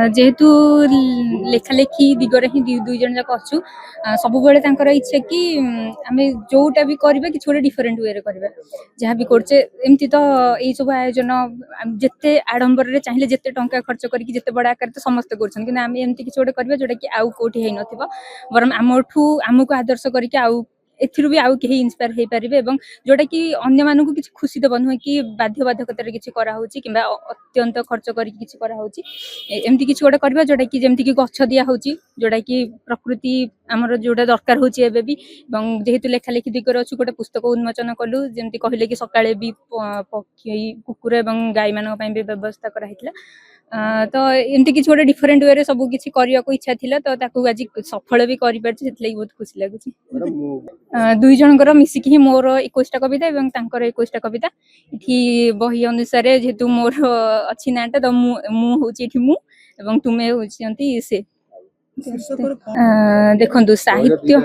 जेहेतु लेखालेखी दिगरे ही दुई जन जाक अच्छु सब इच्छा कि आम जोटा भी करें कि गोटे डिफरेन्ट वे करें जहाँ भी करचे एमती तो यही सब आयोजन जिते आडंबर चाहिए जिते टंका खर्च करके बड़ आकार तो समस्ते कर एमती किसी गोटे करें जोटा कि आउ कौटी है नथिबो बरम आमको आदर्श करके आउ एथिरु भी आउ कहीं इन्स्पायर हो पारे और जोटा कि अन्य मानक किसी खुशी देव नुहे कि बाध्यबाधकतार किसी कराऊँच कि अत्यंत खर्च करके कराऊँच एमती किसी गोटे करवा जोटा कि जमीक गछ दिया होची जोटा कि प्रकृति आमर जोटा दरकार होची एबे भी जेहेतु लेखालेखी दिगरे अच्छु गोटे पुस्तक उन्मोचन कलु जमती कहले कि सकाळे भी पक्षी कुकुर और गाई मान भी व्यवस्था कराइला तो एमती किसी गोटे डिफरेन्ट वे सब किसी करने को इच्छा थिला तो ताकू आज सफल भी कर बहुत खुशी लगुच दुई जनकर मिसिकी ही मोर 21टा कविता और तांकर 21टा कविता इठी बही अनुसार जेहेतु मोर अच्छी नाटा तो मु एवं तुमे होचंती से देखंतु साहित्य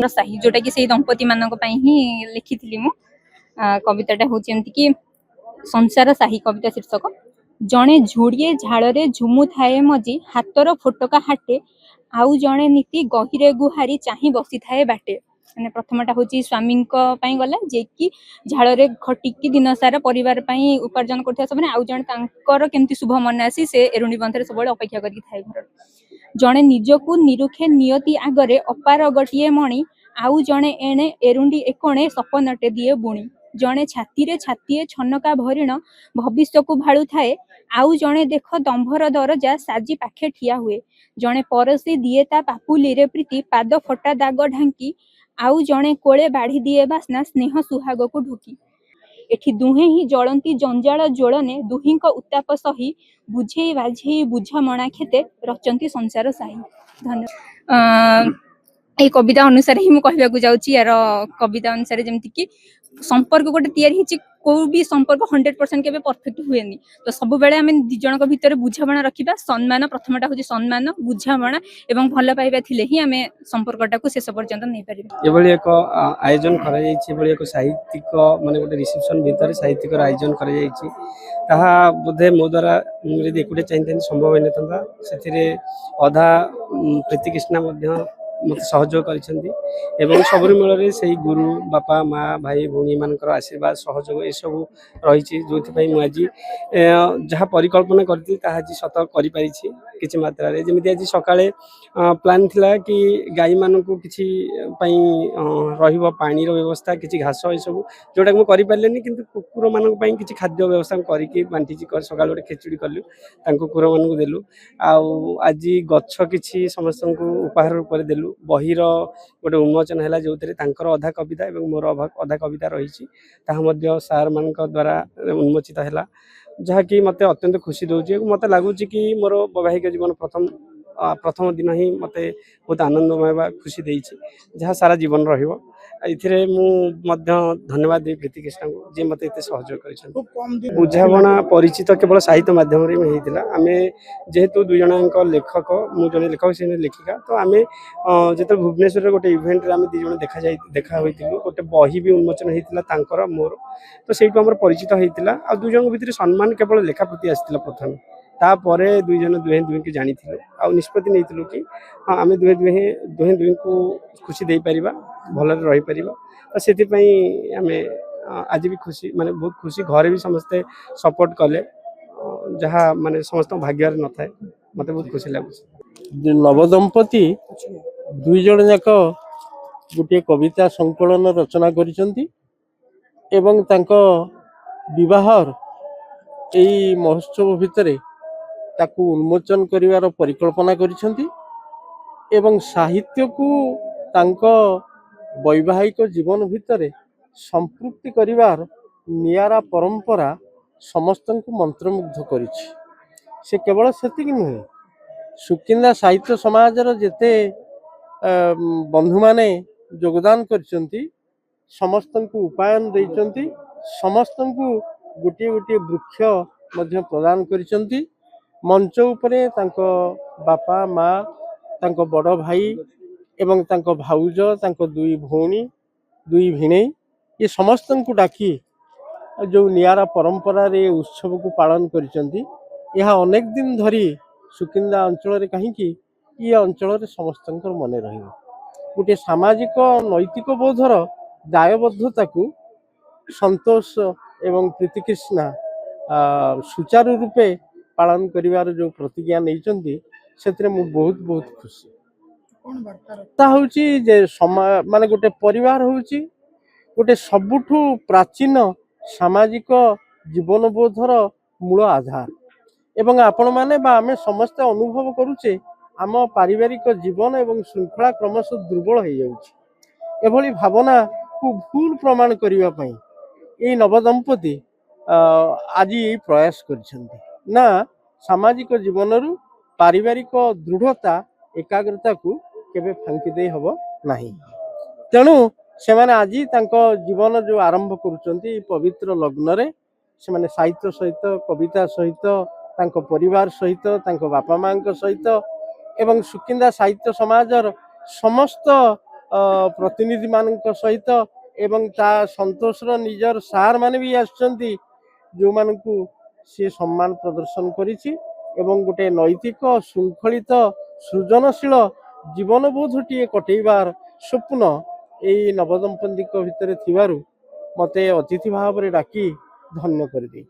साही जोटा कि से दंपति मानक पई ही लिखिथिली मु कविताटा होची एमती कि संसार साही कविता शीर्षक जणे झुड़िए झाड़े झुमु थाए मजी हातर फोटका हाटे आउ जणे नीति गहिरे गुहारी चाही बसी थाए बाटे माने प्रथमटा होची स्वामी गला जे कि झाड़े खटिकी दिन सारा परिवार पई उपार्जन करथिया सब आउ जणे तांकर केमती शुभ मन आसी से एरुणी बंधरे सब अपेक्षा करके थाए घर जणे निजकु निरुखे नियति आगरे अपार गटिए मणि आउ जणे एणे एरुंडी एकोणे सपनटे दिए बुणी जणे छाती छातीए छनका भरिण भविष्य को भाड़ू थाए आउ जणे देख दंभर दरजा साजी पाखे ठिया हुए जणे परसी दिए ता पापुली रे प्रीति पाद फटा दाग ढांकी आउ जणे कोले बाढ़ी दिए बास्ना स्नेह सुहाग को ढुकी एठी दुहे ही जलंती जंजाल जोड़ने दुहिंक उत्ताप सही बुझे बाझे बुझमणा खेते रचंती संसार साही धन्यवाद ये कविता अनुसार ही मुझे कहूँ यार कविता अनुसार जमती कि संपर्क गोटे तैयारी को भी संपर्क 100% के परफेक्ट हुए तो सब बेले आम दी जन भितर बुझाणा रखा सम्मान प्रथमटा हूँ सम्मान बुझाणा एवं भल पाइबा थिले ही आम संपर्कटा को शेष पर्यंत नहीं पारे एक आयोजन कर साहित्यिक माने गोटे रिसेप्शन भितर साहित्यिक आयोजन कर बोधे मो द्वारा मुझे एकुटे चाहिए संभव होता से अधा प्रीतिकृष्णा मत सहयोग कर सब मेल से गुरु बापा माँ भाई भौणी मान आशीर्वाद सहयोग यू रही जो आज जहाँ परिकल्पना करी सत कर मात्रा जमी आज सका प्लान थिला कि गाई मान को किसी पानी व्यवस्था किसी घास ये सब जोटा मुझे करें कि कुकुर मान किसी खाद्य व्यवस्था करके बांटी सका गोटे खेचुड़ी कलु कुकुर मान को देलु आज गछ कि समस्त को उपहार रूप में देलु बहीर गोटे उन्मोचन है जो अधा कविता और मोर अधा कविता रही सार मान द्वारा उन्मोचित है जहाँकि मत अत्यंत खुशी दूसरी मत लगुच कि मोर वैवाहिक जीवन प्रथम दिन ही मत बहुत आनंदमय खुशी देती जहाँ सारा जीवन रही धन्यवाद दी प्रीतिकृष्णा को जी मत सहयोग कर बुझाणा परिचित केवल साहित्य मध्यम होता आम जेहेतु दुई जन लेखक मुझे लेखक से लेखिका तो आम जो भुवनेश्वर गोटे इवेंट आम दी जन देखा गोटे बही भी उन्मोचन होता मोर तो सहीठू आम परिचित होता आ दुई जन भितर सम्मान केवल लेखा प्रति आसाला प्रथम तापर दुई जन दुहे दुहे की जानी आ निष्पत्ति नहीं कि हाँ आम दुहे दुहे दुहे दुहे को खुशी दे पारिबा भल रही पार तो से आम आज भी खुशी माने बहुत खुशी घरे भी समस्ते सपोर्ट कले जहाँ माने समस्त भाग्य न था मत बहुत खुशी लगुच नवदंपति दुई जन जाक गोटे कविता संकलन रचना करिसंती एवं तांको विवाहर एई महोत्सव भितरे ताकू उन्मोचन करिवार परिकल्पना करिसंती एवं साहित्य को तांको वैवाहिक जीवन भितरे संपृक्ति करिवार नियारा परंपरा समस्त को मंत्रमुग्ध करिछि से केवल सेतिक नुहे सुकिंदा साहित्य समाजर जेते बंधु माने योगदान करिसंती समस्त को उपायन देइसंती समस्त को गोटे गोटे वृक्ष मध्य प्रदान करिसंती मंच उपरे तांको बापा माँ तांको बड़ भाई एवं तांको भाउज तांको दुई भौणी दुई भिणेई ये समस्त को डाकी जो नियारा परंपरा रे उत्सव को पालन करिसंती यह अनेक दिन धरी सुकिंदा अंचल कहीं ये अंचल समस्त मन रही गोटे सामाजिक नैतिक बोधर दायबद्धता को संतोष एवं प्रीतिकृष्णा सुचारू रूपे पालन करिवार जो प्रतिज्ञा नहीं से बहुत बहुत खुशी माने गोटे परिवार होची गोटे सबुठु प्राचीन सामाजिक जीवनबोधर मूल आधार एवं आपण माने बा आमे समस्त अनुभव करूचे आम पारिवारिक जीवन एवं श्रृंखला क्रमश दुर्बल हो जाउची एभली भावना को भूल प्रमाण करने पई ए नवदंपति आज ये प्रयास करिसेंती ना सामाजिक जीवन पारिवारिक दृढ़ता एकाग्रता को केबे फांकी दे हबो नाही तेणु से माने आज जीवन जो आरंभ करुचंती पवित्र लग्न रे से माने साहित्य सहित कविता सहित तांको परिवार सहित तांको बापा मां सहित एवं सुकिंदा साहित्य समाजर समस्त प्रतिनिधि मान सहित एवं ता संतोषर निजर सार माने भी आछंती जो मानकु से सम्मान प्रदर्शन करिछि एवं गोटे नैतिक शृंखलित सृजनशील जीवनबोधटीए कटेबार स्वप्न यही नवदंपति भितर थिबारु मते अतिथि भाव में डाकी धन्य कर दी।